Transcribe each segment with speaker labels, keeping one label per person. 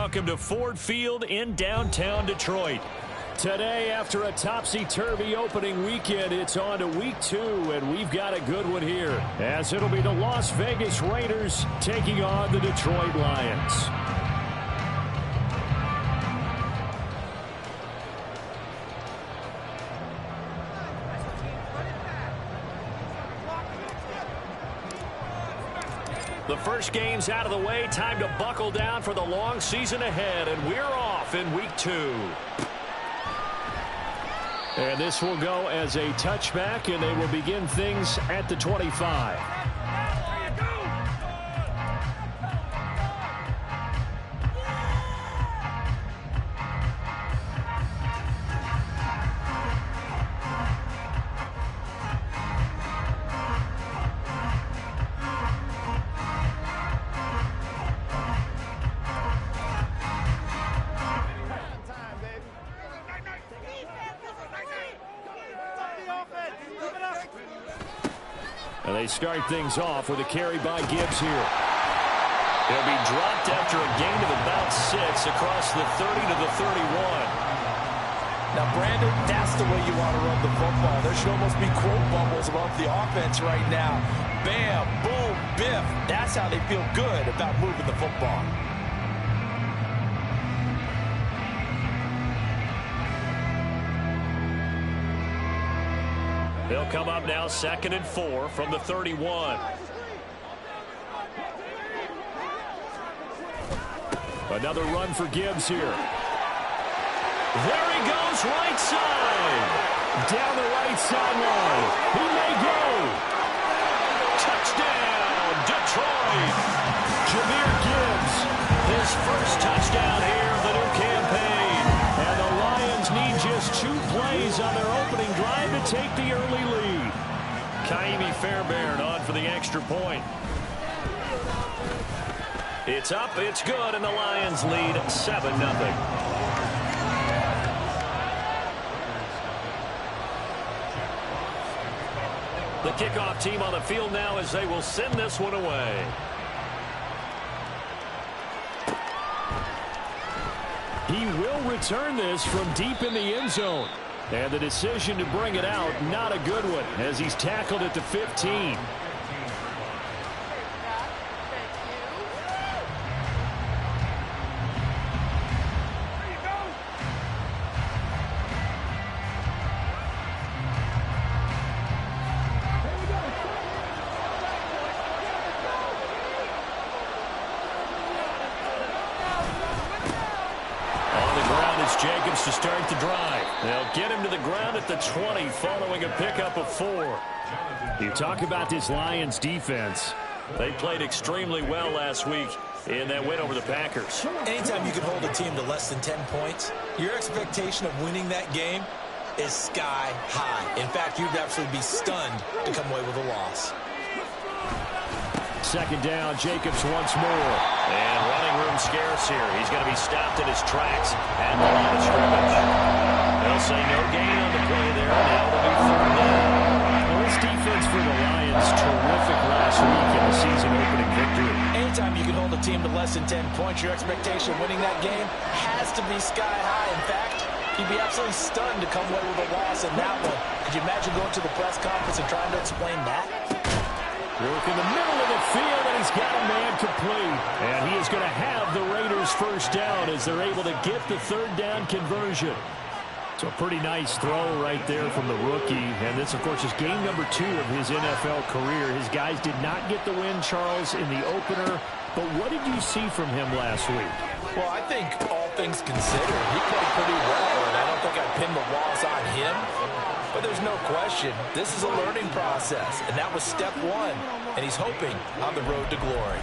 Speaker 1: welcome to Ford Field in downtown Detroit. Today, after a topsy-turvy opening weekend, it's on to week 2, and we've got a good one here, as it'll be the Las Vegas Raiders taking on the Detroit Lions. The first game's out of the way. Time to buckle down for the long season ahead, and we're off in week 2. And this will go as a touchback, and they will begin things at the 25. And they start things off with a carry by Gibbs here. He'll be dropped after a gain of about 6 across the 30 to the 31.
Speaker 2: Now, Brandon, that's the way you want to run the football. There should almost be quote bubbles above the offense right now. Bam, boom, biff. That's how they feel good about moving the football.
Speaker 1: They'll come up now 2nd and 4 from the 31. Another run for Gibbs here. There he goes, right side. Down the right sideline. He may go. Touchdown, Detroit. Jahmyr Gibbs, his first touchdown here of the new campaign. And the Lions need just 2 plays on their opening drive to take the early lead. Ka'imi Fairbairn on for the extra point. It's up, it's good, and the Lions lead 7-0. The kickoff team on the field now as they will send this one away. He will return this from deep in the end zone. And the decision to bring it out, not a good one, as he's tackled at the 15. Jacobs to start the drive. They'll get him to the ground at the 20 following a pickup of 4. You talk about this Lions defense. They played extremely well last week in that win over the Packers.
Speaker 2: Anytime you can hold a team to less than 10 points, your expectation of winning that game is sky high. In fact, you'd absolutely be stunned to come away with a loss.
Speaker 1: 2nd down, Jacobs once more. And running room scarce here. He's going to be stopped in his tracks at the line of scrimmage. They'll say no gain on the play there. Now it'll be 3rd down. Well, this defense for the Lions, terrific last week in the season-opening victory.
Speaker 2: Anytime you can hold a team to less than 10 points, your expectation of winning that game has to be sky high. In fact, you'd be absolutely stunned to come away with a loss in that one. Could you imagine going to the press conference and trying to explain that?
Speaker 1: Work in the middle of the field, and he's got a man complete. And he is going to have the Raiders first down as they're able to get the 3rd down conversion. So a pretty nice throw right there from the rookie. And this, of course, is game number 2 of his NFL career. His guys did not get the win, Charles, in the opener. But what did you see from him last week?
Speaker 2: Well, I think all things considered, he played pretty well, and I don't think I'd pin the loss on him. But there's no question, this is a learning process, and that was step 1, and he's hoping on the road to glory.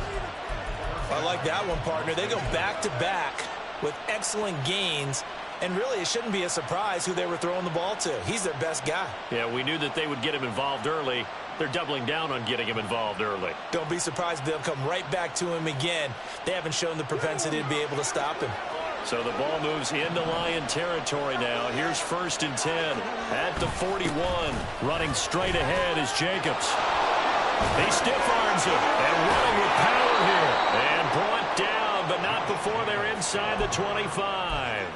Speaker 2: I like that one, partner. They go back-to-back with excellent gains, and really it shouldn't be a surprise who they were throwing the ball to. He's their best guy.
Speaker 1: Yeah, we knew that they would get him involved early. They're doubling down on getting him involved early.
Speaker 2: Don't be surprised if they'll come right back to him again. They haven't shown the propensity to be able to stop him.
Speaker 1: So the ball moves into Lion territory now. Here's 1st and 10 at the 41. Running straight ahead is Jacobs. He stiff arms it and running with power here. And brought down, but not before they're inside the 25.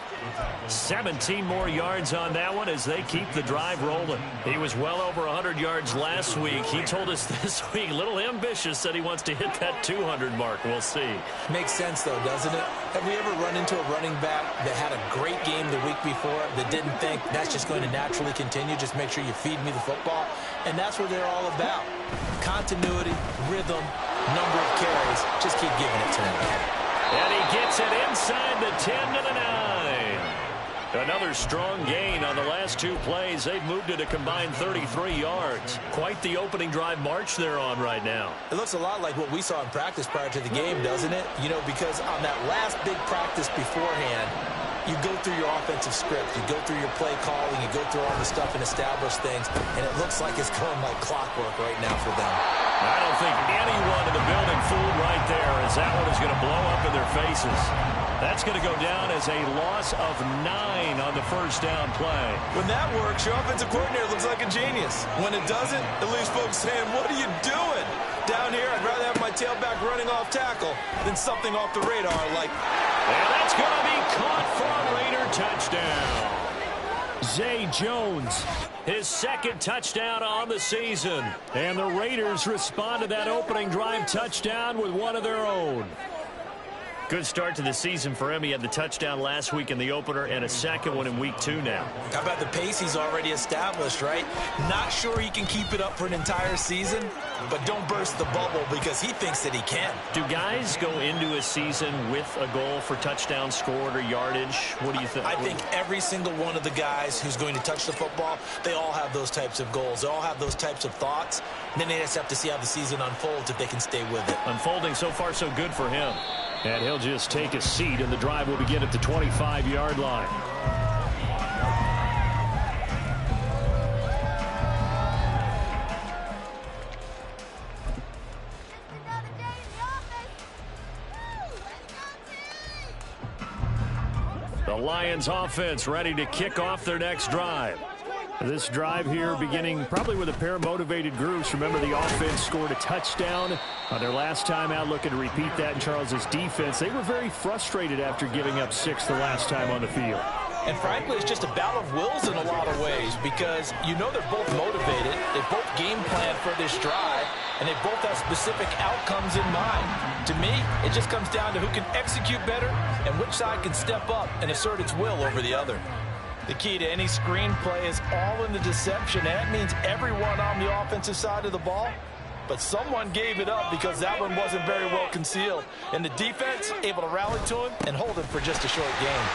Speaker 1: 17 more yards on that one as they keep the drive rolling. He was well over 100 yards last week. He told us this week, a little ambitious, said he wants to hit that 200 mark. We'll see.
Speaker 2: Makes sense, though, doesn't it? Have we ever run into a running back that had a great game the week before that didn't think that's just going to naturally continue? Just make sure you feed me the football. And that's what they're all about. Continuity, rhythm, number of carries. Just keep giving it to him.
Speaker 1: And he gets it inside the 10 to the 9. Another strong gain on the last two plays. They've moved it a combined 33 yards. Quite the opening drive march they're on right now.
Speaker 2: It looks a lot like what we saw in practice prior to the game, doesn't it? You know, because on that last big practice beforehand, you go through your offensive script, you go through your play calling, you go through all the stuff and establish things, and it looks like it's going like clockwork right now for them.
Speaker 1: I don't think anyone in the building fooled right there, as that one is going to blow up in their faces. That's going to go down as a loss of 9 on the first down play.
Speaker 2: When that works, your offensive coordinator looks like a genius. When it doesn't, it leaves folks saying, what are you doing? Down here, I'd rather have my tailback running off tackle than something off the radar like...
Speaker 1: And that's going to be caught for a Raider touchdown. Zay Jones, his second touchdown on the season. And the Raiders respond to that opening drive touchdown with one of their own. Good start to the season for him. He had the touchdown last week in the opener and a second one in week 2 now.
Speaker 2: How about the pace he's already established, right? Not sure he can keep it up for an entire season, but don't burst the bubble because he thinks that he can.
Speaker 1: Do guys go into a season with a goal for touchdowns scored or yardage? What do you think?
Speaker 2: I think every single one of the guys who's going to touch the football, they all have those types of goals. They all have those types of thoughts. And then they just have to see how the season unfolds if they can stay with it.
Speaker 1: Unfolding so far so good for him. And he'll just take a seat, and the drive will begin at the 25-yard line. The Lions offense ready to kick off their next drive. This drive here beginning probably with a pair of motivated groups. Remember, the offense scored a touchdown on their last time out, looking to repeat that in Charles's defense. They were very frustrated after giving up 6 the last time on the field.
Speaker 2: And frankly, it's just a battle of wills in a lot of ways because you know they're both motivated. They both game plan for this drive, and they both have specific outcomes in mind. To me, it just comes down to who can execute better and which side can step up and assert its will over the other. The key to any screenplay is all in the deception. That means everyone on the offensive side of the ball, but someone gave it up because that one wasn't very well concealed. And the defense able to rally to him and hold him for just a short game.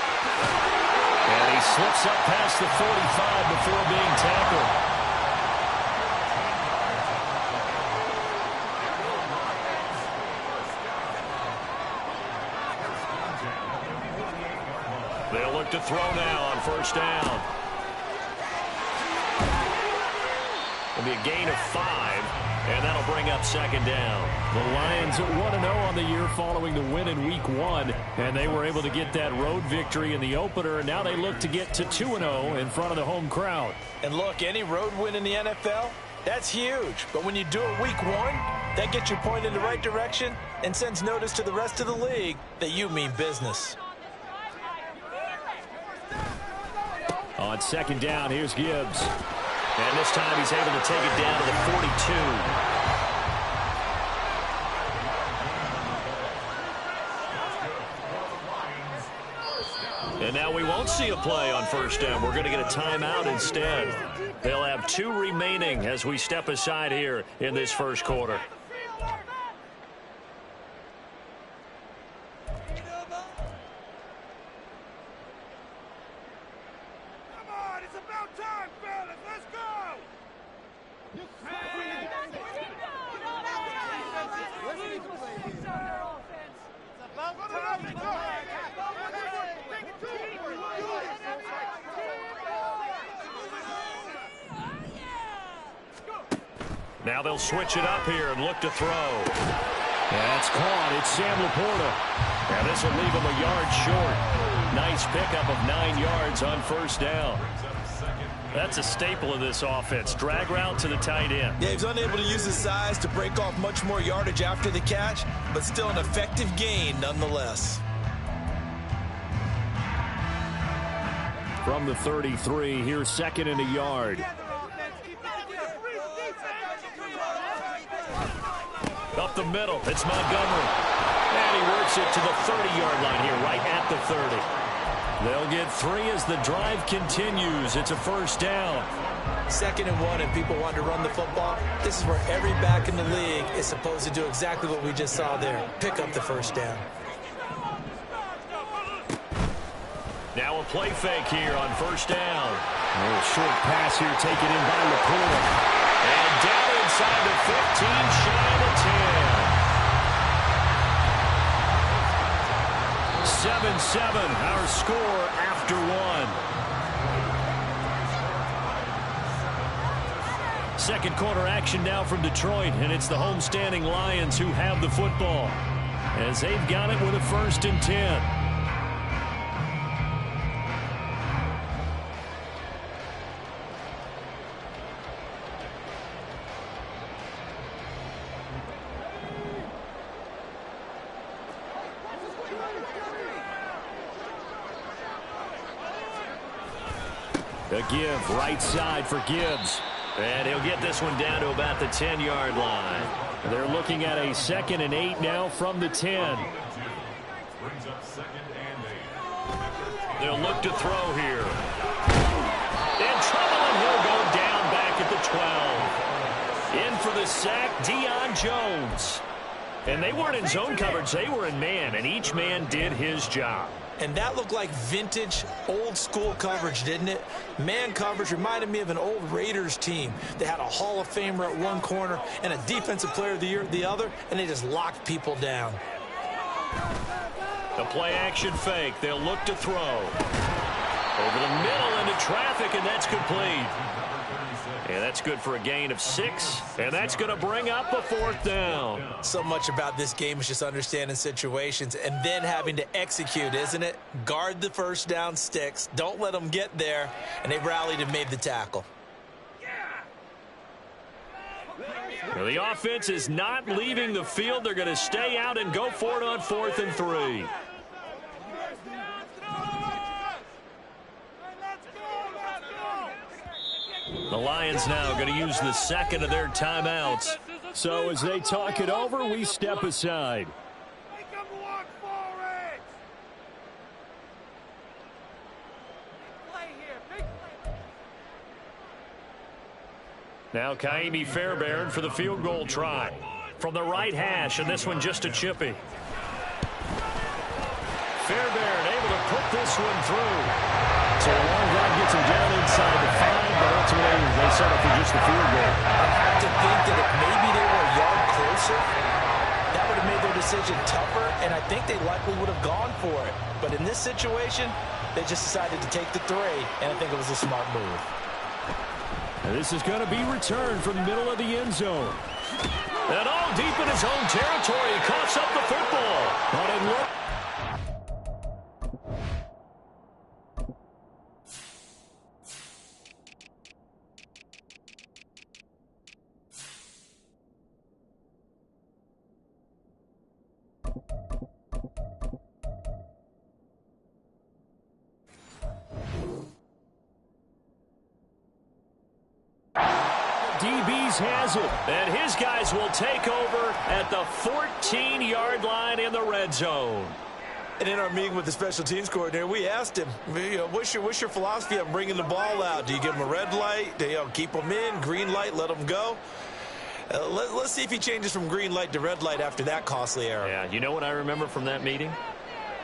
Speaker 1: And he slips up past the 45 before being tackled. They'll look to throw now on first down. It'll be a gain of 5, and that'll bring up second down. The Lions at 1-0 on the year following the win in week 1, and they were able to get that road victory in the opener, and now they look to get to 2-0 in front of the home crowd.
Speaker 2: And look, any road win in the NFL, that's huge. But when you do it week 1, that gets you pointed in the right direction and sends notice to the rest of the league that you mean business.
Speaker 1: On second down, here's Gibbs. And this time he's able to take it down to the 42. And now we won't see a play on first down. We're going to get a timeout instead. They'll have 2 remaining as we step aside here in this first quarter. Now they'll switch it up here and look to throw. That's caught. It's Sam Laporta. And this will leave him a yard short. Nice pickup of 9 yards on first down. That's a staple of this offense. Drag route to the tight end.
Speaker 2: Yeah, he's unable to use his size to break off much more yardage after the catch, but still an effective gain nonetheless.
Speaker 1: From the 33, here's second and a yard. Up the middle, it's Montgomery. And he works it to the 30-yard line here, right at the 30. They'll get 3 as the drive continues. It's a first down.
Speaker 2: 2nd and 1, and people want to run the football. This is where every back in the league is supposed to do exactly what we just saw there. Pick up the first down.
Speaker 1: Now a play fake here on first down. A little short pass here taken in by LaPorta. And down inside the 15, shy of the 10. 7-7, our score after 1. Second quarter action now from Detroit, and it's the homestanding Lions who have the football as they've got it with a 1st and 10. A give right side for Gibbs. And he'll get this one down to about the 10-yard line. They're looking at a 2nd and 8 now from the 10. They'll look to throw here. In trouble, and he'll go down back at the 12. In for the sack, Deion Jones. And they weren't in zone coverage, they were in man, and each man did his job.
Speaker 2: And that looked like vintage, old-school coverage, didn't it? Man coverage reminded me of an old Raiders team. They had a Hall of Famer at one corner and a Defensive Player of the Year at the other, and they just locked people down.
Speaker 1: The play-action fake. They'll look to throw. Over the middle into traffic, and that's complete. And that's good for a gain of 6, and that's going to bring up a 4th down.
Speaker 2: So much about this game is just understanding situations and then having to execute, isn't it? Guard the first down sticks. Don't let them get there, and they rallied and made the tackle.
Speaker 1: Well, the offense is not leaving the field. They're going to stay out and go for it on 4th and 3. The Lions now going to use the 2nd of their timeouts. So as they talk it over, we step aside. Now Kaimi Fairbairn for the field goal try. From the right hash, and this one just a chippy. Fairbairn able to put this one through. So a long drive gets him down inside the 5, but ultimately they settle for just the field goal.
Speaker 2: I have to think that if maybe they were a yard closer, that would have made their decision tougher, and I think they likely would have gone for it. But in this situation, they just decided to take the 3, and I think it was a smart move.
Speaker 1: And this is going to be returned from the middle of the end zone. And all deep in his own territory, he coughs up the football. But it looked DBs has it, and his guys will take over at the 14-yard line in the red zone.
Speaker 2: And in our meeting with the special teams coordinator, we asked him, what's your philosophy on bringing the ball out? Do you give them a red light? Do you keep them in? Green light, let them go? Let's see if he changes from green light to red light after that costly error.
Speaker 1: Yeah, you know what I remember from that meeting?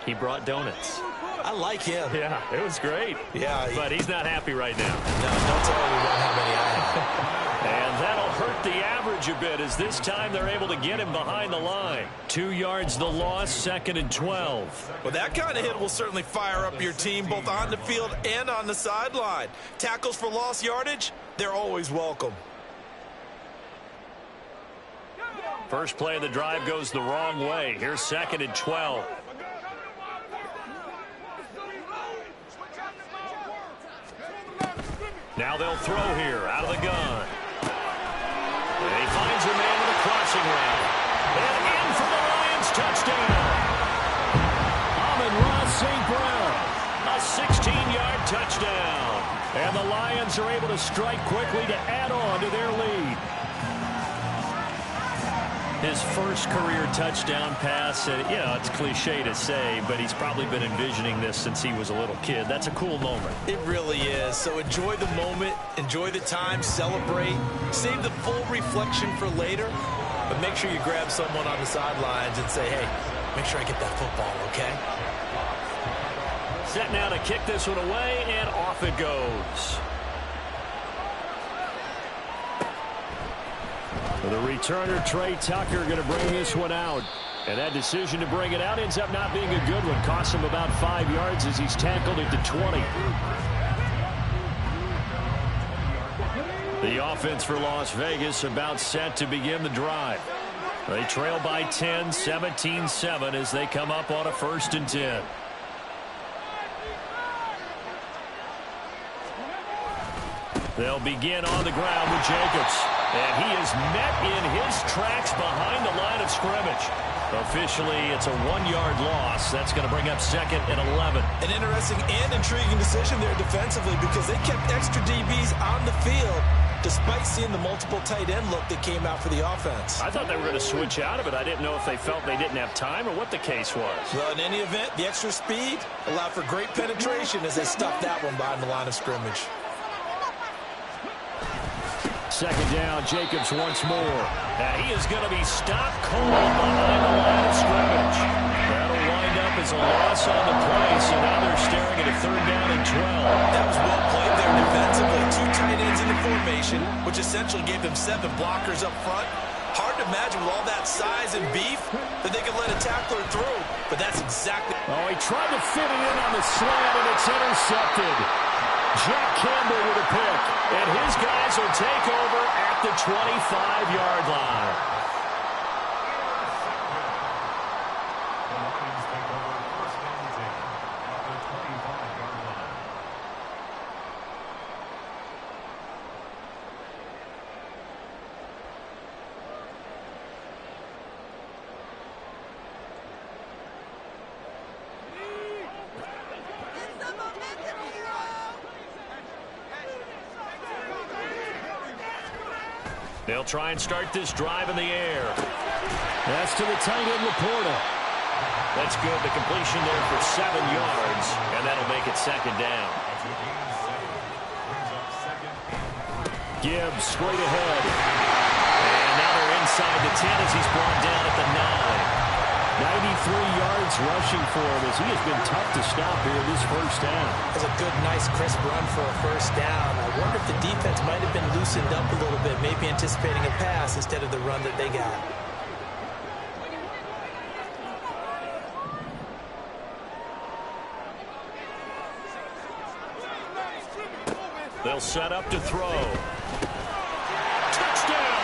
Speaker 1: He brought donuts.
Speaker 2: I like him.
Speaker 1: Yeah, it was great.
Speaker 2: Yeah.
Speaker 1: But he's not happy right now.
Speaker 2: No, don't tell everyone how many I have.
Speaker 1: And that'll hurt the average a bit as this time they're able to get him behind the line. 2 yards the loss, 2nd and 12.
Speaker 2: Well, that kind of hit will certainly fire up your team both on the field and on the sideline. Tackles for lost yardage, they're always welcome.
Speaker 1: First play of the drive goes the wrong way. Here's 2nd and 12. Now they'll throw here out of the gun. And he finds a man with a crossing route. And in for the Lions touchdown. Amon-Ra St. Brown. A 16-yard touchdown. the Lions are able to strike quickly to add on to their lead. His first career touchdown pass, it's cliche to say, but he's probably been envisioning this since he was a little kid. That's a cool moment.
Speaker 2: It really is. So enjoy the moment, enjoy the time, celebrate, save the full reflection for later, but make sure you grab someone on the sidelines and say, hey, make sure I get that football, okay?
Speaker 1: Set now to kick this one away, and off it goes. The returner, Trey Tucker, going to bring this one out. And that decision to bring it out ends up not being a good one. Costs him about 5 yards as he's tackled at the 20. The offense for Las Vegas about set to begin the drive. They trail by 10, 17-7 as they come up on a 1st and 10. They'll begin on the ground with Jacobs. And he is met in his tracks behind the line of scrimmage. Officially, it's a 1-yard loss. That's going to bring up 2nd and 11.
Speaker 2: An interesting and intriguing decision there defensively because they kept extra DBs on the field despite seeing the multiple tight end look that came out for the offense.
Speaker 1: I thought they were going to switch out of it. I didn't know if they felt they didn't have time or what the case was.
Speaker 2: Well, in any event, the extra speed allowed for great penetration as they stuffed that one behind the line of scrimmage.
Speaker 1: 2nd down, Jacobs once more. And he is going to be stopped cold behind the line of scrimmage. That'll wind up as a loss on the play, so now they're staring at a 3rd down and 12.
Speaker 2: That was well played there defensively. 2 tight ends in the formation, which essentially gave them 7 blockers up front. Hard to imagine with all that size and beef that they could let a tackler through, but that's exactly...
Speaker 1: Oh, he tried to fit it in on the slant, and it's intercepted. Jack Campbell with a pick, and his guys will take over at the 25-yard line. They'll try and start this drive in the air. That's to the tight end, Laporta. That's good. The completion there for 7 yards, and that'll make it 2nd down. Gibbs straight ahead. And now they're inside the 10 as he's brought down at the 9. 93 yards rushing for him as he has been tough to stop here this 1st down.
Speaker 2: That's a good, nice, crisp run for a 1st down. I wonder if the defense might have been loosened up a little bit, maybe anticipating a pass instead of the run that they got.
Speaker 1: They'll set up to throw. Touchdown!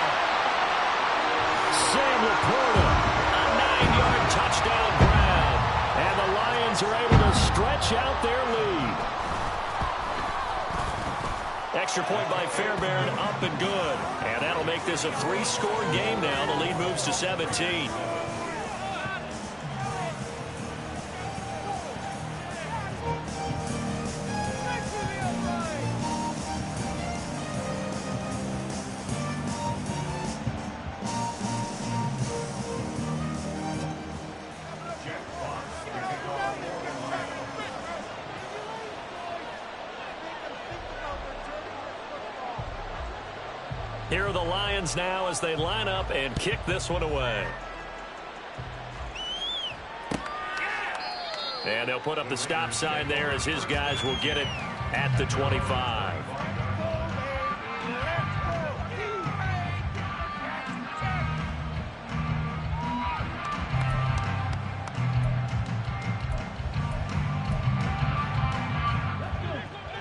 Speaker 1: Sam Laporta. A 9-yard touchdown grab. And the Lions are able to stretch out their lead. Extra point by Fairbairn, up and good. And that'll make this a 3-score game now. The lead moves to 17. Here are the Lions now as they line up and kick this one away. And they'll put up the stop sign there as his guys will get it at the 25.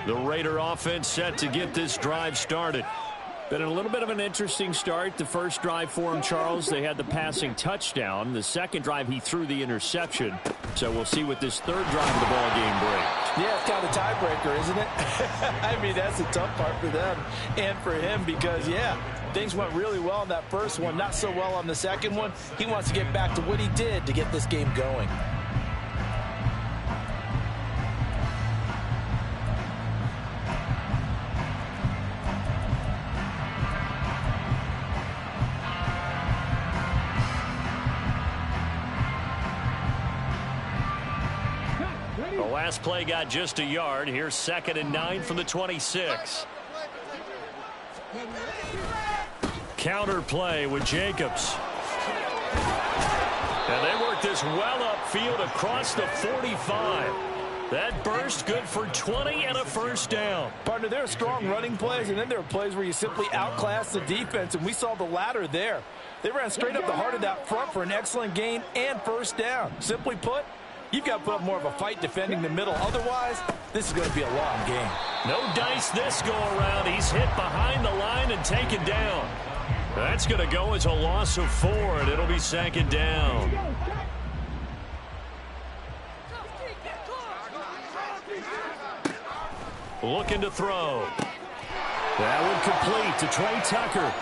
Speaker 1: The Raider offense set to get this drive started. Been a little bit of an interesting start. The first drive for him, Charles, they had the passing touchdown. The second drive, he threw the interception. So we'll see what this 3rd drive of the ball game brings.
Speaker 2: Yeah, it's kind of a tiebreaker, isn't it? I mean, that's the tough part for them and for him because, yeah, things went really well in that first one, not so well on the second one. He wants to get back to what he did to get this game going.
Speaker 1: The last play got just a yard. Here's 2nd and 9 from the 26. Counter play with Jacobs. And they work this well upfield across the 45. That burst good for 20 and a first down.
Speaker 2: Partner, there are strong running plays, and then there are plays where you simply outclass the defense, and we saw the latter there. They ran straight up the heart of that front for an excellent gain and first down. Simply put, you've got to put up more of a fight defending the middle. Otherwise, this is going to be a long game.
Speaker 1: No dice this go around. He's hit behind the line and taken down. That's going to go as a loss of 4, and it'll be 2nd down. Looking to throw. That one complete to Trey Tucker.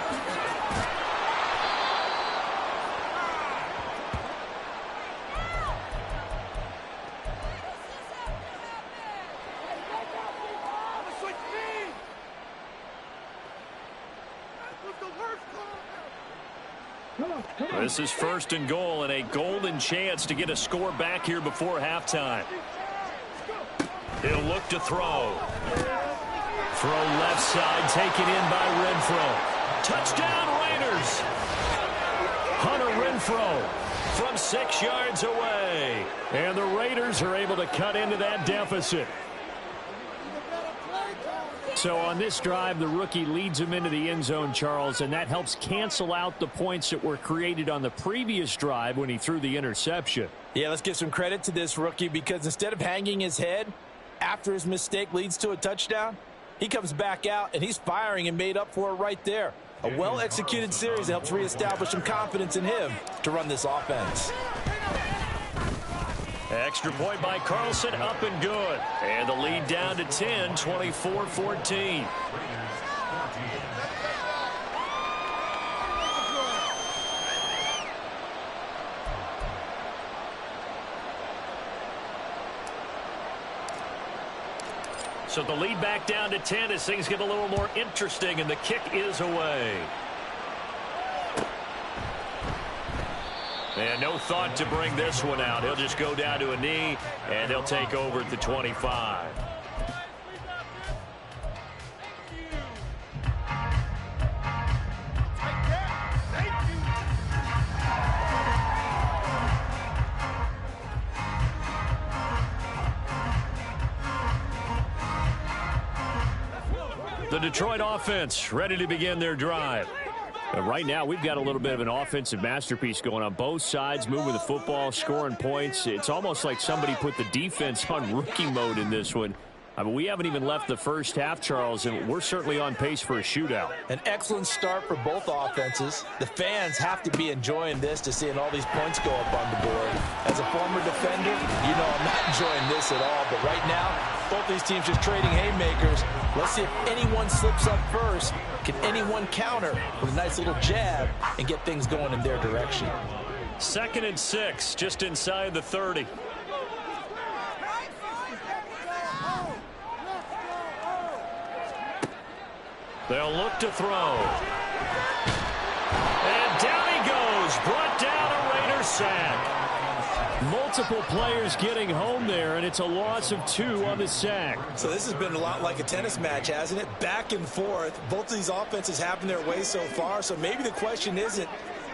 Speaker 1: This is 1st and goal and a golden chance to get a score back here before halftime. He'll look to throw. Throw left side, taken in by Renfro. Touchdown Raiders. Hunter Renfro from 6 yards away. And the Raiders are able to cut into that deficit. So on this drive, the rookie leads him into the end zone, Charles, and that helps cancel out the points that were created on the previous drive when he threw the interception.
Speaker 2: Yeah, let's give some credit to this rookie because instead of hanging his head after his mistake leads to a touchdown, he comes back out and he's firing and made up for it right there. A well-executed series helps reestablish some confidence in him to run this offense.
Speaker 1: Extra point by Carlson, up and good. And the lead down to 10, 24-14. So the lead back down to 10 as things get a little more interesting, and the kick is away. And no thought to bring this one out. He'll just go down to a knee, and they'll take over at the 25. The Detroit offense ready to begin their drive. Right now, we've got a little bit of an offensive masterpiece going on both sides, moving the football, scoring points. It's almost like somebody put the defense on rookie mode in this one. I mean, we haven't even left the first half, Charles, and we're certainly on pace for a shootout.
Speaker 2: An excellent start for both offenses. The fans have to be enjoying this to seeing all these points go up on the board. As a former defender, you know I'm not enjoying this at all. But right now, both these teams just trading haymakers. Let's see if anyone slips up first. Can anyone counter with a nice little jab and get things going in their direction?
Speaker 1: 2nd and 6, just inside the 30. They'll look to throw. And down he goes. Brought down a Raider sack. Multiple players getting home there, and it's a loss of 2 on the sack.
Speaker 2: So this has been a lot like a tennis match, hasn't it? Back and forth. Both of these offenses having their way so far. So maybe the question isn't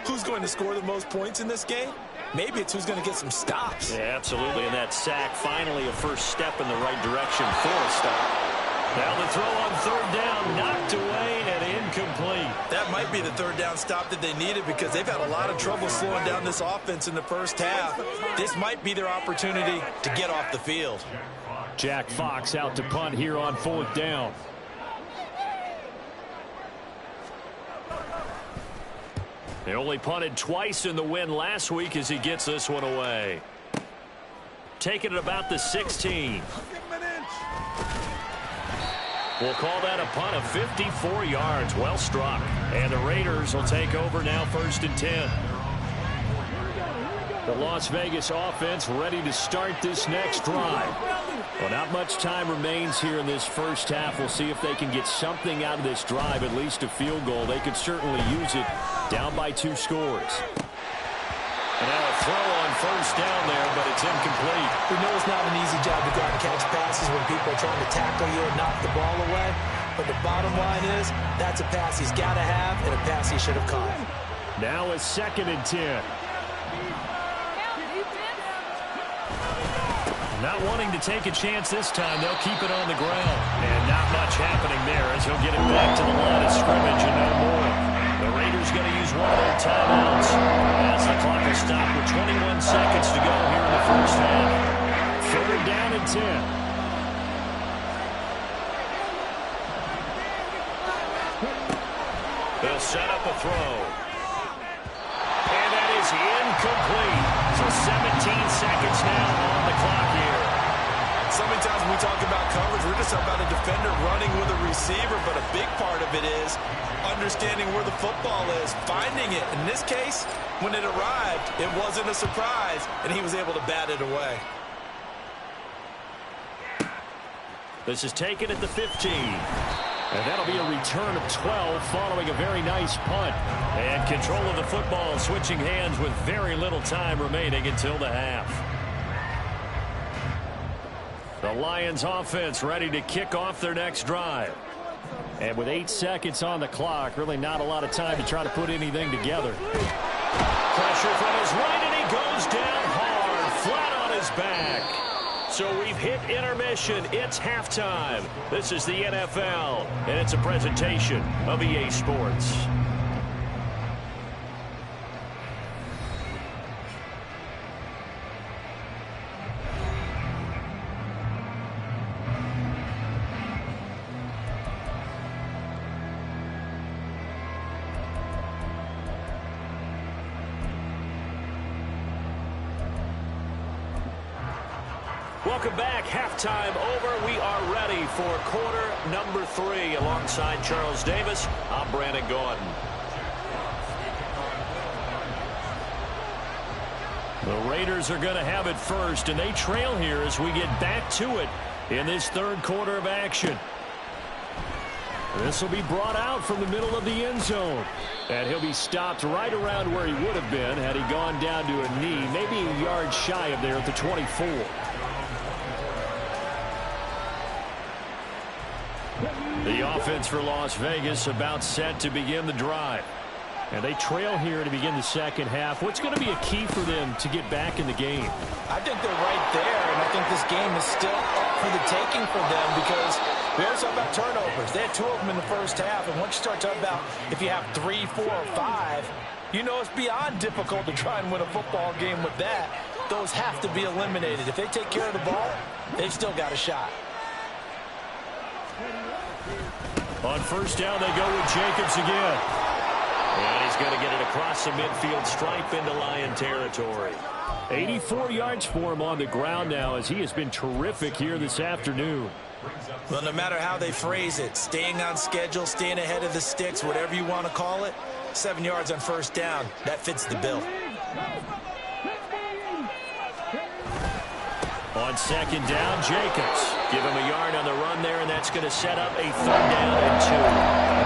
Speaker 2: who's going to score the most points in this game. Maybe it's who's going to get some stops.
Speaker 1: Yeah, absolutely. And that sack, finally a first step in the right direction for a stop. Now the throw on 3rd down, knocked away and incomplete.
Speaker 2: That might be the 3rd down stop that they needed because they've had a lot of trouble slowing down this offense in the first half. This might be their opportunity to get off the field.
Speaker 1: Jack Fox out to punt here on 4th down. They only punted twice in the win last week as he gets this one away. Taking it about the 16. We'll call that a punt of 54 yards. Well struck. And the Raiders will take over now 1st and 10. The Las Vegas offense ready to start this next drive. Well, not much time remains here in this first half. We'll see if they can get something out of this drive, at least a field goal. They could certainly use it down by 2 scores. And now a throw on first down there, but it's incomplete.
Speaker 2: We know it's not an easy job to go out and catch passes when people are trying to tackle you and knock the ball away. But the bottom line is, that's a pass he's got to have and a pass he should have caught.
Speaker 1: Now a 2nd and 10. Not wanting to take a chance this time, they'll keep it on the ground. And not much happening there as he'll get it back to the line of scrimmage and no more. The Raiders going to use one of their timeouts as the clock is stopped with 21 seconds to go here in the first half. 3rd down and 10. They'll set up a throw. And that is incomplete. So 17 seconds now on the clock here.
Speaker 2: So many times when we talk about coverage, we're just talking about a defender running with a receiver, but a big part of it is understanding where the football is, finding it. In this case, when it arrived, it wasn't a surprise, and he was able to bat it away.
Speaker 1: This is taken at the 15. And that'll be a return of 12 following a very nice punt. And control of the football switching hands with very little time remaining until the half. The Lions offense ready to kick off their next drive. And with 8 seconds on the clock, really not a lot of time to try to put anything together. Pressure from his right, and he goes down hard, flat on his back. So we've hit intermission. It's halftime. This is the NFL, and it's a presentation of EA Sports. Welcome back. Halftime over. We are ready for quarter number 3. Alongside Charles Davis, I'm Brandon Gaudin. The Raiders are going to have it first, and they trail here as we get back to it in this 3rd quarter of action. This will be brought out from the middle of the end zone. And he'll be stopped right around where he would have been had he gone down to a knee, maybe a yard shy of there at the 24. The offense for Las Vegas about set to begin the drive. And they trail here to begin the second half. What's going to be a key for them to get back in the game?
Speaker 2: I think they're right there, and I think this game is still up for the taking for them because we always talk about turnovers. They had 2 of them in the first half, and once you start talking about if you have 3, 4, or 5, you know it's beyond difficult to try and win a football game with that. Those have to be eliminated. If they take care of the ball, they've still got a shot.
Speaker 1: On first down, they go with Jacobs again. And he's going to get it across the midfield stripe into Lion territory. 84 yards for him on the ground now as he has been terrific here this afternoon.
Speaker 2: Well, no matter how they phrase it, staying on schedule, staying ahead of the sticks, whatever you want to call it, 7 yards on first down, that fits the bill.
Speaker 1: On second down, Jacobs. Give him a yard on the run there, and that's going to set up a 3rd down and 2.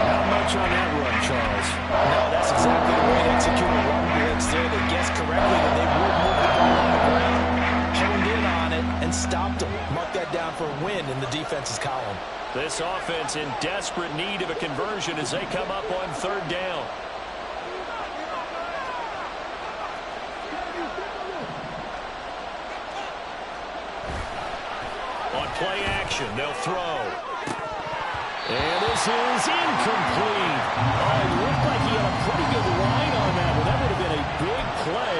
Speaker 1: Not much on that run, Charles.
Speaker 2: No, that's exactly the way to execute a run blitz there. They guessed correctly that they would move the ball on the ground, honed in on it, and stopped them. Mark that down for a win in the defense's column.
Speaker 1: This offense in desperate need of a conversion as they come up on 3rd down. On play action, they'll throw. And this is incomplete. Oh, it looked like he had a pretty good line on that one. That would have been a big play,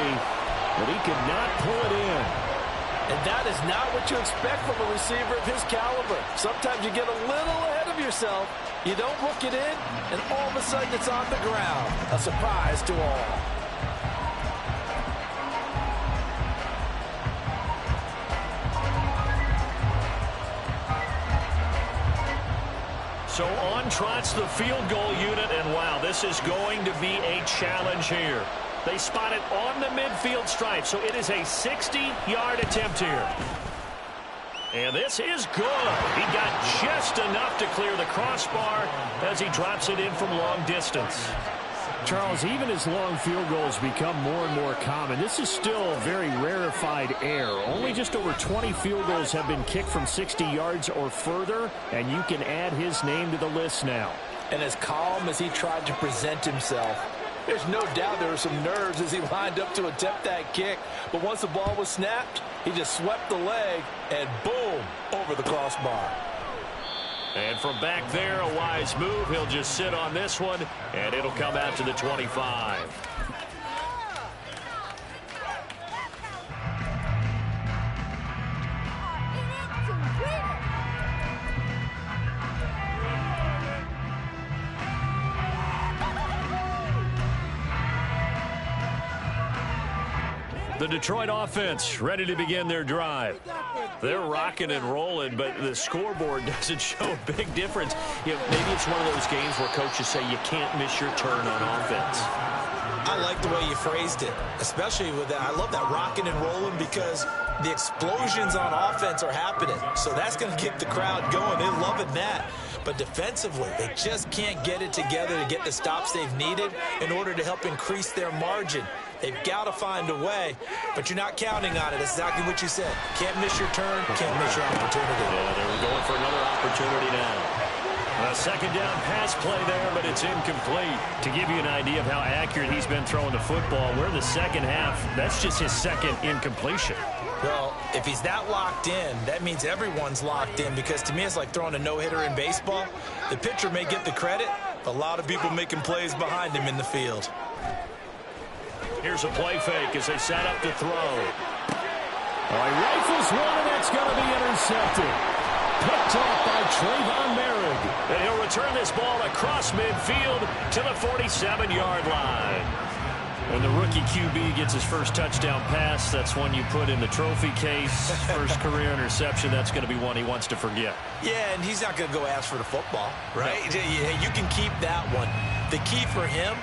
Speaker 1: but he could not pull it in.
Speaker 2: And that is not what you expect from a receiver of his caliber. Sometimes you get a little ahead of yourself. You don't look it in, and all of a sudden it's on the ground. A surprise to all.
Speaker 1: So on trots the field goal unit, and wow, this is going to be a challenge here. They spot it on the midfield stripe, so it is a 60-yard attempt here. And this is good. He got just enough to clear the crossbar as he drops it in from long distance. Charles, even as long field goals become more and more common, this is still very rarefied air. Only just over 20 field goals have been kicked from 60 yards or further, and you can add his name to the list now.
Speaker 2: And as calm as he tried to present himself, there's no doubt there were some nerves as he lined up to attempt that kick. But once the ball was snapped, he just swept the leg and boom, over the crossbar.
Speaker 1: And from back there, a wise move. He'll just sit on this one, and it'll come out to the 25. The Detroit offense ready to begin their drive. They're rocking and rolling, but the scoreboard doesn't show a big difference. You know, maybe it's one of those games where coaches say you can't miss your turn on offense.
Speaker 2: I like the way you phrased it, especially with that. I love that rocking and rolling because the explosions on offense are happening. So that's going to keep the crowd going. They're loving that. But defensively, they just can't get it together to get the stops they've needed in order to help increase their margin. They've got to find a way, but you're not counting on it. That's exactly what you said. Can't miss your turn, can't miss your opportunity.
Speaker 1: Yeah, they were going for another opportunity now. A second down pass play there, but it's incomplete. To give you an idea of how accurate he's been throwing the football, we're in the second half. That's just his second incompletion.
Speaker 2: Well, if he's that locked in, that means everyone's locked in, because to me it's like throwing a no-hitter in baseball. The pitcher may get the credit, but a lot of people making plays behind him in the field.
Speaker 1: Here's a play fake as they set up to throw. He rifles one, and that's going to be intercepted. Picked off by Trayvon Merrick. And he'll return this ball across midfield to the 47-yard line. When the rookie QB gets his first touchdown pass, that's one you put in the trophy case. First career interception, that's going to be one he wants to forget.
Speaker 2: Yeah, and he's not going to go ask for the football, right? Yeah, you can keep that one. The key for him,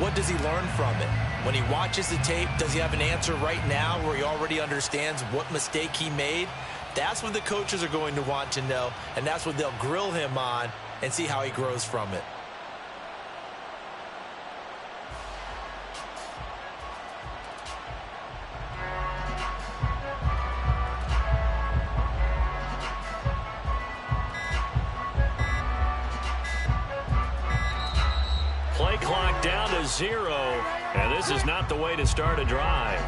Speaker 2: what does he learn from it? When he watches the tape, does he have an answer right now where he already understands what mistake he made? That's what the coaches are going to want to know, and that's what they'll grill him on and see how he grows from it.
Speaker 1: Play clock down to 0, and this is not the way to start a drive.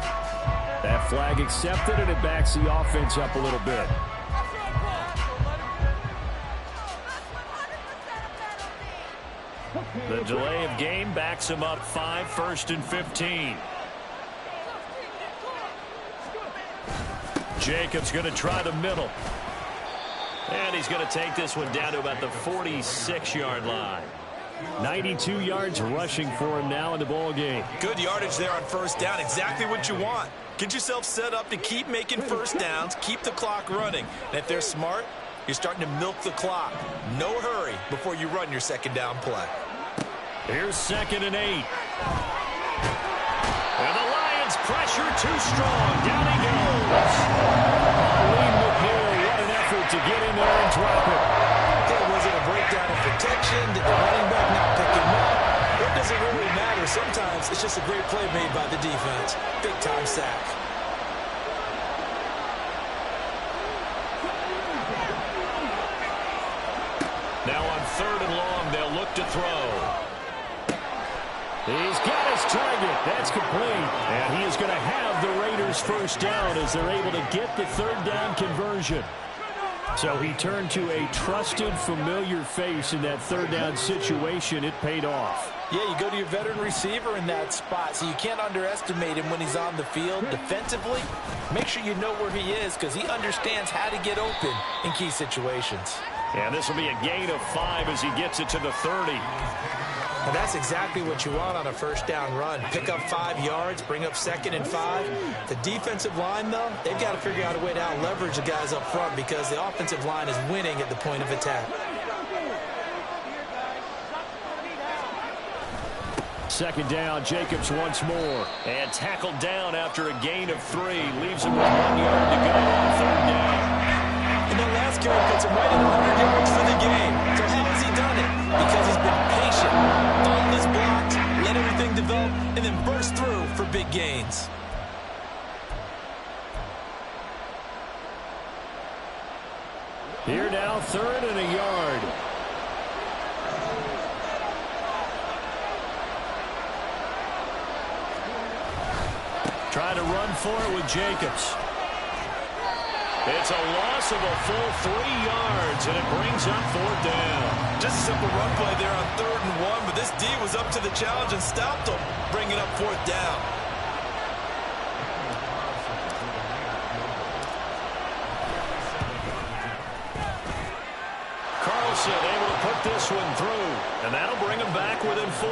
Speaker 1: That flag accepted, and it backs the offense up a little bit. The delay of game backs him up 5, 1st and 15. Jacobs going to try the middle. And he's going to take this one down to about the 46-yard line. 92 yards rushing for him now in the ball game.
Speaker 2: Good yardage there on first down. Exactly what you want. Get yourself set up to keep making first downs, keep the clock running. And if they're smart, you're starting to milk the clock. No hurry before you run your second down play.
Speaker 1: Here's 2nd and 8. And the Lions pressure too strong. Down he goes. Lee McNeil, what an effort to get in there and drop it.
Speaker 2: Was it a breakdown in protection? Did the running back not pick him up? What does it really matter? Sometimes it's just a great play made by the defense. Big-time sack.
Speaker 1: Now on 3rd and long, they'll look to throw. He's got his target. That's complete. And he is going to have the Raiders first down as they're able to get the 3rd down conversion. So he turned to a trusted, familiar face in that 3rd down situation. It paid off.
Speaker 2: Yeah, you go to your veteran receiver in that spot, so you can't underestimate him when he's on the field. Defensively, make sure you know where he is because he understands how to get open in key situations.
Speaker 1: And this will be a gain of 5 as he gets it to the 30.
Speaker 2: And that's exactly what you want on a first down run. Pick up 5 yards, bring up 2nd and 5. The defensive line, though, they've got to figure out a way to out-leverage the guys up front because the offensive line is winning at the point of attack.
Speaker 1: Second down, Jacobs once more. And tackled down after a gain of 3. Leaves him with 1 yard to go on 3rd down.
Speaker 2: And that last carry puts him right at 100 yards for the game. So how has he done it? Because he's been patient, followed his blocks, let it and then burst through for big gains.
Speaker 1: Here now, 3rd and a yard. Trying to run for it with Jacobs. It's a loss of a full 3 yards, and it brings up 4th down.
Speaker 2: Just a simple run play there on 3rd and 1, but this D was up to the challenge and stopped them, bringing up 4th down.
Speaker 1: Carlson able to put this one through, and that'll bring him back within 4.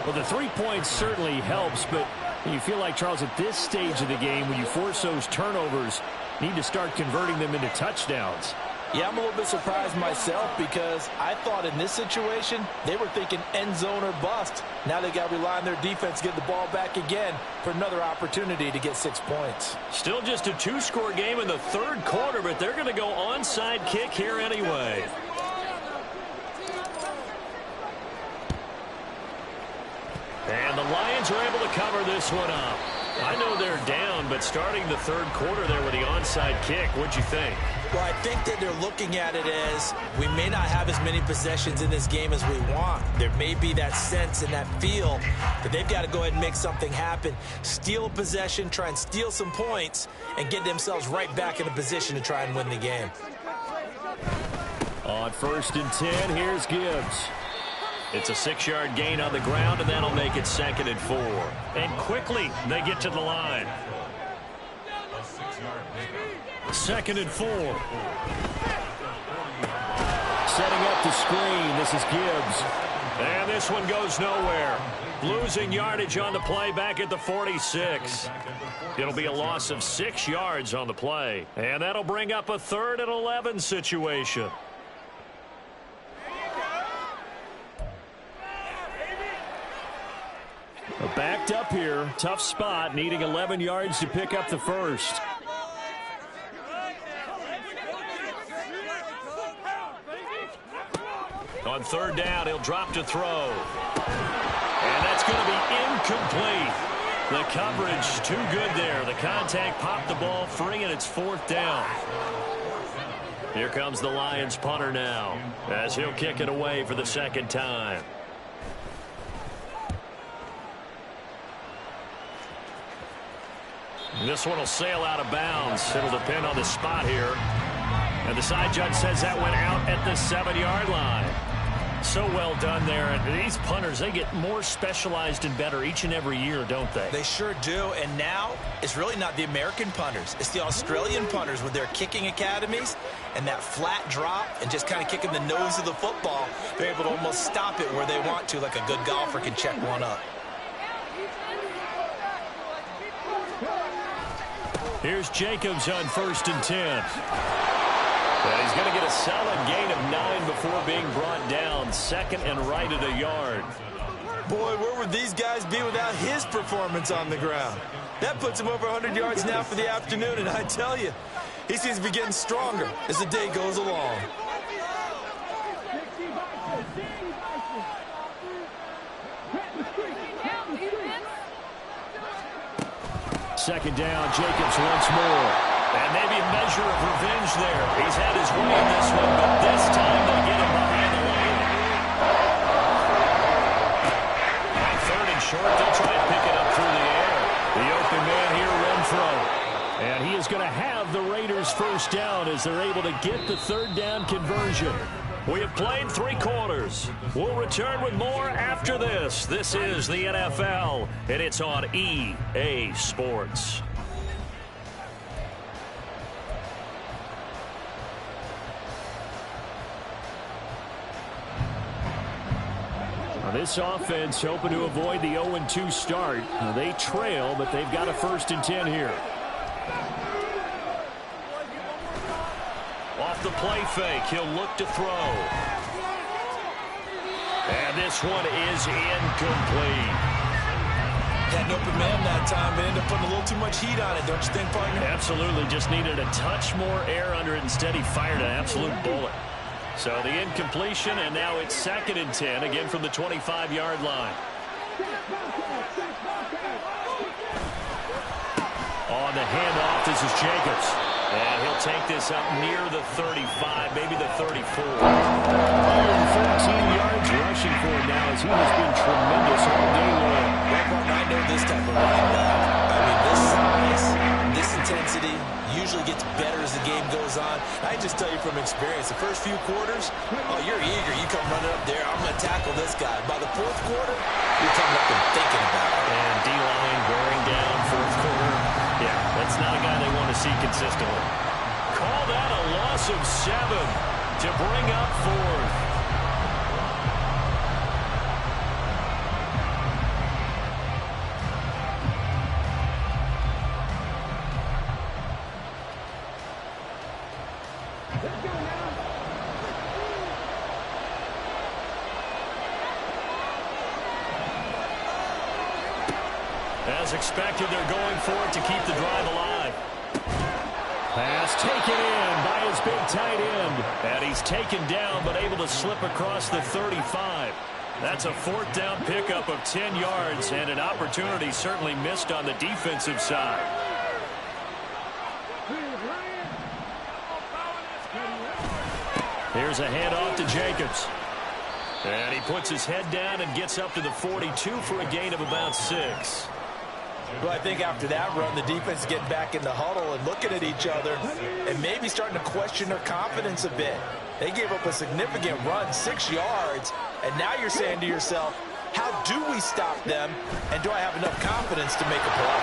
Speaker 1: Well, the 3 points certainly helps, but you feel like, Charles, at this stage of the game, when you force those turnovers, need to start converting them into touchdowns.
Speaker 2: Yeah, I'm a little bit surprised myself because I thought in this situation they were thinking end zone or bust. Now they got to rely on their defense to get the ball back again for another opportunity to get 6 points.
Speaker 1: Still just a 2-score game in the 3rd quarter, but they're going to go onside kick here anyway. And the Lions are able to cover this one up. I know they're down, but starting the 3rd quarter there with the onside kick, what'd you think?
Speaker 2: Well, I think that they're looking at it as we may not have as many possessions in this game as we want. There may be that sense and that feel that they've got to go ahead and make something happen, steal a possession, try and steal some points, and get themselves right back in a position to try and win the game.
Speaker 1: On 1st and 10, here's Gibbs. It's a 6-yard gain on the ground, and that'll make it 2nd and 4. And quickly, they get to the line. 2nd and 4. Setting up the screen. This is Gibbs. And this one goes nowhere. Losing yardage on the play back at the 46. It'll be a loss of 6 yards on the play. And that'll bring up a 3rd and 11 situation. Backed up here. Tough spot. Needing 11 yards to pick up the 1st. On 3rd down, he'll drop to throw. And that's going to be incomplete. The coverage too good there. The contact popped the ball free, and it's 4th down. Here comes the Lions punter now, as he'll kick it away for the 2nd time. This one will sail out of bounds. It'll depend on the spot here. And the side judge says that went out at the 7-yard line. So well done there. And these punters, they get more specialized and better each and every year, don't they?
Speaker 2: They sure do. And now it's really not the American punters. It's the Australian punters with their kicking academies and that flat drop and just kind of kicking the nose of the football. They're able to almost stop it where they want to, like a good golfer can check one up.
Speaker 1: Here's Jacobs on 1st and 10. And he's going to get a solid gain of 9 before being brought down. 2nd and right at a yard.
Speaker 2: Boy, where would these guys be without his performance on the ground? That puts him over 100 yards now for the afternoon, and I tell you, he seems to be getting stronger as the day goes along.
Speaker 1: Second down, Jacobs once more. And maybe a measure of revenge there. He's had his way in this one, but this time they get him behind the line. On 3rd and short, they'll try and pick it up through the air. The open man here, Renfro. And he is going to have the Raiders 1st down as they're able to get the 3rd down conversion. We have played 3 quarters. We'll return with more after this. This is the NFL, and it's on EA Sports. Now this offense hoping to avoid the 0-2 start. Now they trail, but they've got a 1st and 10 here. Off the play fake, he'll look to throw. And this one is incomplete.
Speaker 2: Had an open man that time, but ended up putting a little too much heat on it, don't you think, partner?
Speaker 1: Absolutely, just needed a touch more air under it. Instead, he fired an absolute bullet. So the incompletion, and now it's 2nd and 10, again from the 25-yard line. On the handoff, this is Jacobs. And he'll take this up near the 35, maybe the 34. 114 yards rushing for him now as he has been tremendous all day long.
Speaker 2: I know this type of running back. I mean, this size, this intensity usually gets better as the game goes on. I just tell you from experience, the first few quarters, oh, you're eager. You come running up there, I'm going to tackle this guy. By the fourth quarter, you're coming up and thinking about it.
Speaker 1: And D-line wearing down fourth quarter. Yeah, that's not a guy they want to see consistently. Call that a loss of 7 to bring up fourth. As expected, they're going for it to keep the drive alive. Pass taken in by his big tight end. And he's taken down, but able to slip across the 35. That's a fourth down pickup of 10 yards, and an opportunity certainly missed on the defensive side. Here's a handoff to Jacobs. And he puts his head down and gets up to the 42 for a gain of about 6.
Speaker 2: Well, I think after that run, the defense is getting back in the huddle and looking at each other and maybe starting to question their confidence a bit. They gave up a significant run, 6 yards, and now you're saying to yourself, how do we stop them, and do I have enough confidence to make a play?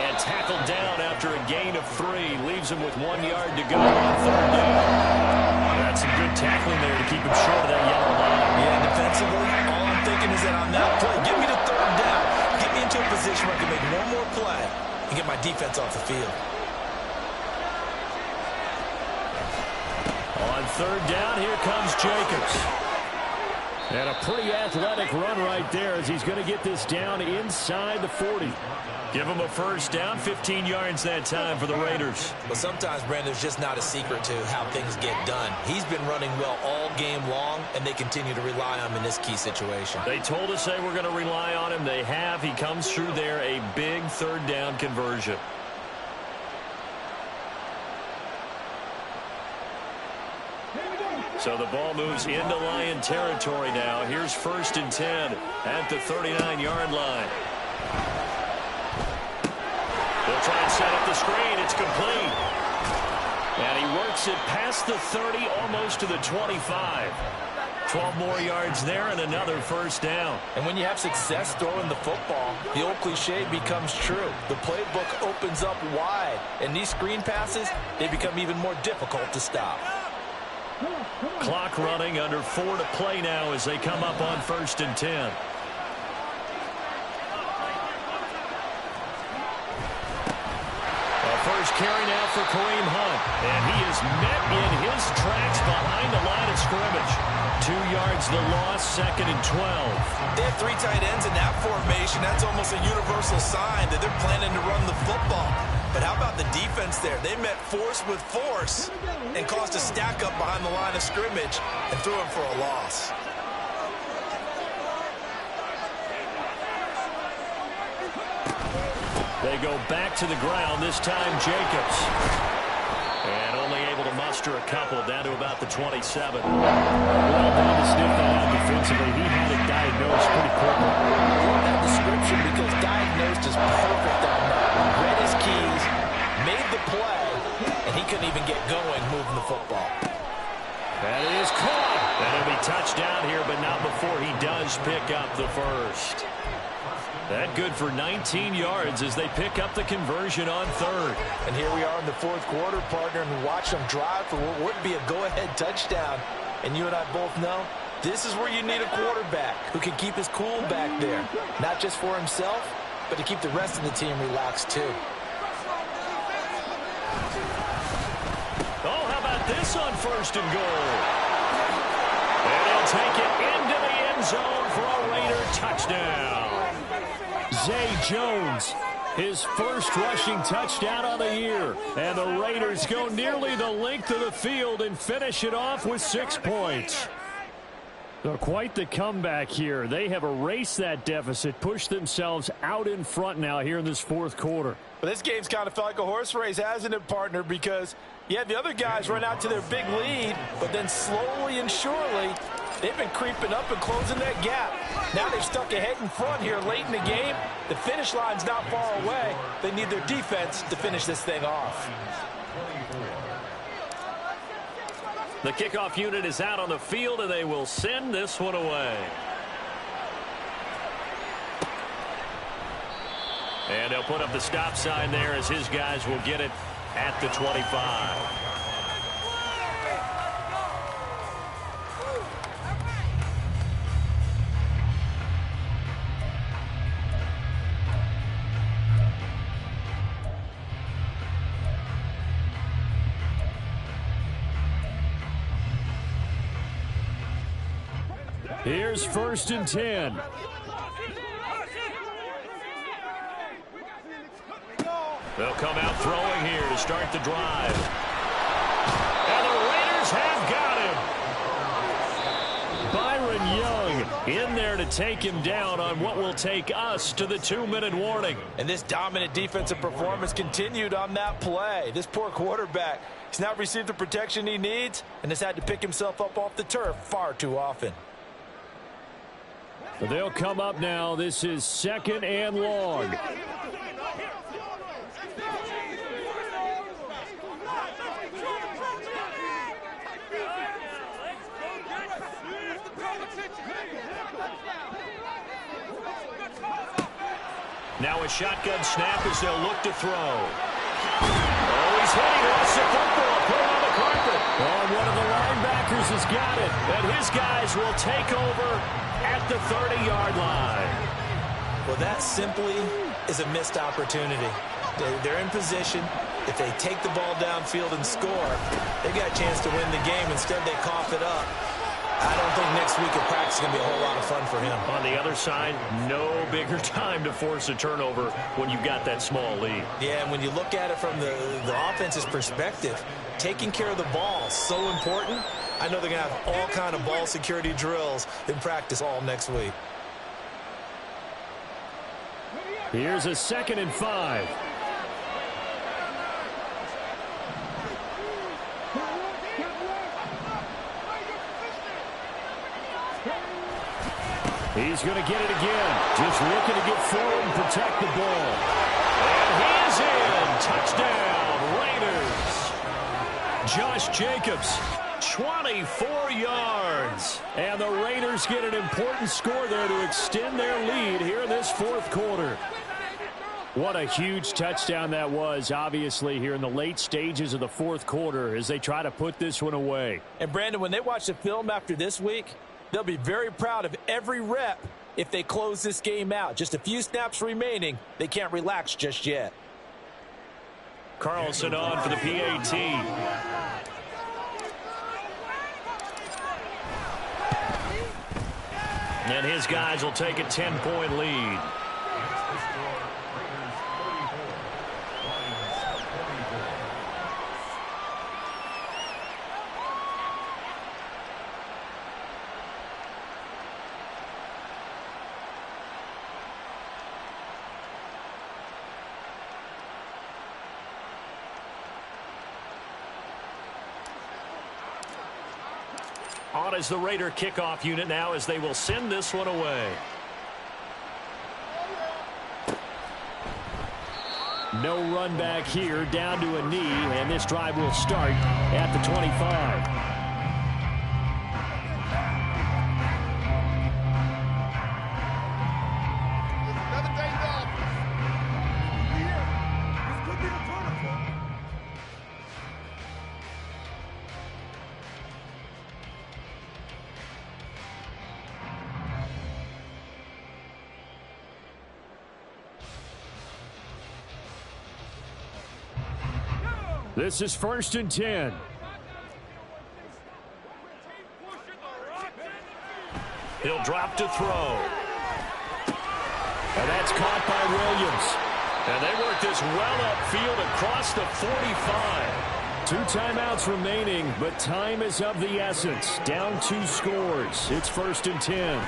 Speaker 1: And tackled down after a gain of 3. Leaves him with 1 yard to go on third down. That's some good tackling there to keep him short of that yellow line.
Speaker 2: Yeah, defensively, all I'm thinking is that on that play, get me to third down. Get me into a position where I can make one more play and get my defense off the field.
Speaker 1: On third down, here comes Jacobs. And a pretty athletic run right there as he's going to get this down inside the 40. Give him a first down, 15 yards that time for the Raiders.
Speaker 2: But sometimes, Brandon, there's just not a secret to how things get done. He's been running well all game long, and they continue to rely on him in this key situation.
Speaker 1: They told us they were going to rely on him. They have. He comes through there, a big third down conversion. So the ball moves into Lion territory now. Here's 1st and 10 at the 39-yard line. They'll try and set up the screen. It's complete. And he works it past the 30, almost to the 25. 12 more yards there and another first down.
Speaker 2: And when you have success throwing the football, the old cliche becomes true. The playbook opens up wide. And these screen passes, they become even more difficult to stop.
Speaker 1: Clock running, under 4 to play now as they come up on 1st and 10. First carry now for Kareem Hunt. And he is met in his tracks behind the line of scrimmage. 2 yards the loss, 2nd and 12.
Speaker 2: They have 3 tight ends in that formation. That's almost a universal sign that they're planning to run the football. But how about the defense there? They met force with force and caused a stack up behind the line of scrimmage and threw him for a loss.
Speaker 1: They go back to the ground, this time Jacobs. And only able to muster a couple, down to about the 27. Well done to sniff that out defensively. He had it diagnosed pretty quickly.
Speaker 2: I love that description because diagnosed is perfect on that. Read his keys, made the play, and he couldn't even get going moving the football.
Speaker 1: That is caught. That'll be touchdown here, but not before he does pick up the first. That good for 19 yards as they pick up the conversion on third.
Speaker 2: And here we are in the fourth quarter, partner, and watch them drive for what would be a go-ahead touchdown. And you and I both know this is where you need a quarterback who can keep his cool back there, not just for himself, but to keep the rest of the team relaxed too.
Speaker 1: Oh, how about this on 1st and goal? And he'll take it into the end zone for a Raider touchdown. Zay Jones, his first rushing touchdown of the year. And the Raiders go nearly the length of the field and finish it off with 6 points. So quite the comeback here. They have erased that deficit, pushed themselves out in front now here in this fourth quarter.
Speaker 2: But this game's kind of felt like a horse race, hasn't it, partner? Because, yeah, the other guys run out to their big lead, but then slowly and surely, they've been creeping up and closing that gap. Now they've stuck ahead in front here late in the game. The finish line's not far away. They need their defense to finish this thing off.
Speaker 1: The kickoff unit is out on the field, and they will send this one away. And they'll put up the stop sign there as his guys will get it at the 25. Here's 1st and 10. They'll come out throwing here to start the drive. And the Raiders have got him. Byron Young in there to take him down on what will take us to the 2-minute warning.
Speaker 2: And this dominant defensive performance continued on that play. This poor quarterback, he's not received the protection he needs and has had to pick himself up off the turf far too often.
Speaker 1: They'll come up now. This is 2nd and long. Now a shotgun snap as they'll look to throw. Oh, he's hit. He lost the football. Put it on the carpet. Oh, one of the linebackers has got it. And his guys will take over at the 30-yard line.
Speaker 2: Well, that simply is a missed opportunity. They're in position. If they take the ball downfield and score, they got a chance to win the game. Instead, they cough it up. I don't think next week at practice is going to be a whole lot of fun for him.
Speaker 1: On the other side, no bigger time to force a turnover when you've got that small lead.
Speaker 2: Yeah, and when you look at it from the offense's perspective, taking care of the ball is so important. I know they're going to have all kind of ball security drills in practice all next week.
Speaker 1: Here's a 2nd and 5. He's going to get it again. Just looking to get forward and protect the ball. And he is in. Touchdown, Raiders. Josh Jacobs, 24 yards. And the Raiders get an important score there to extend their lead here in this fourth quarter. What a huge touchdown that was, obviously, here in the late stages of the fourth quarter as they try to put this one away.
Speaker 2: And, Brandon, when they watch the film after this week, they'll be very proud of every rep if they close this game out. Just a few snaps remaining. They can't relax just yet.
Speaker 1: Carlson on for the PAT. And his guys will take a 10-point lead. On is the Raider kickoff unit now as they will send this one away. No run back here, down to a knee, and this drive will start at the 25. This is 1st and 10. He'll drop to throw. And that's caught by Williams. And they work this well upfield across the 45. 2 timeouts remaining, but time is of the essence. Down 2 scores. It's 1st and 10. And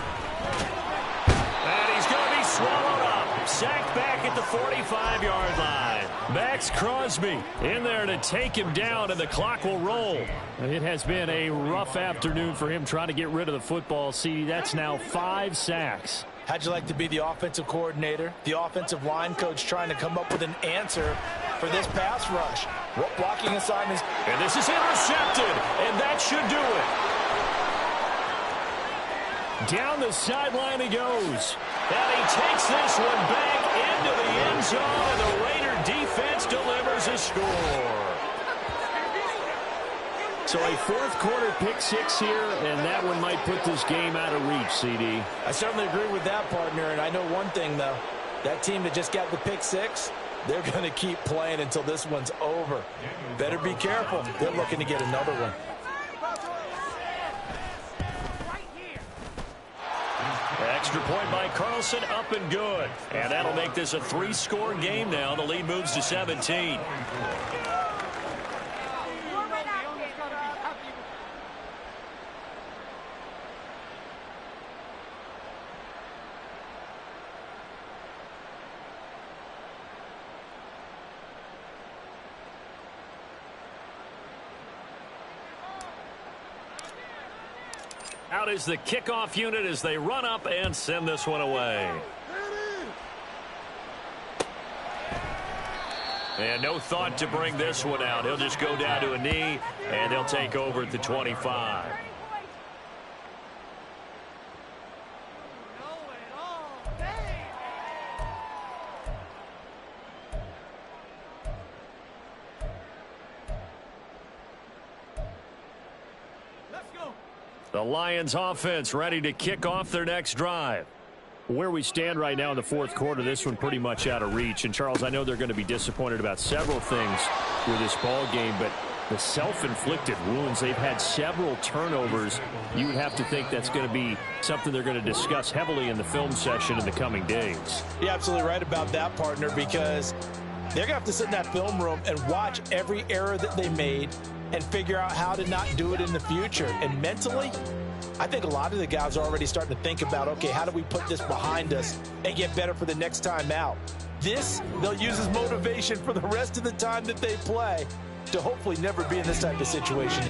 Speaker 1: he's going to be swallowed up. Sacked back at the 45-yard line. Max Crosby in there to take him down, and the clock will roll. It has been a rough afternoon for him trying to get rid of the football. See, that's now 5 sacks.
Speaker 2: How'd you like to be the offensive coordinator, the offensive line coach trying to come up with an answer for this pass rush? What blocking assignments?
Speaker 1: And this is intercepted, and that should do it. Down the sideline he goes. And he takes this one back into the end zone, and the Raider defense delivers a score. So a 4th quarter pick 6 here, and that one might put this game out of reach, CD.
Speaker 2: I certainly agree with that, partner, and I know one thing, though. That team that just got the pick 6, they're going to keep playing until this one's over. Better be careful. They're looking to get another one.
Speaker 1: Extra point by Carlson, up and good. And that'll make this a 3-score game now. The lead moves to 17. Out is the kickoff unit as they run up and send this one away. And no thought to bring this one out. He'll just go down to a knee, and they'll take over at the 25. The Lions offense ready to kick off their next drive. Where we stand right now in the 4th quarter, this one pretty much out of reach. And, Charles, I know they're going to be disappointed about several things with this ball game, but the self-inflicted wounds, they've had several turnovers. You would have to think that's going to be something they're going to discuss heavily in the film session in the coming days.
Speaker 2: You're absolutely right about that, partner, because they're going to have to sit in that film room and watch every error that they made and figure out how to not do it in the future. And mentally, I think a lot of the guys are already starting to think about, okay, how do we put this behind us and get better for the next time out? This, they'll use as motivation for the rest of the time that they play to hopefully never be in this type of situation.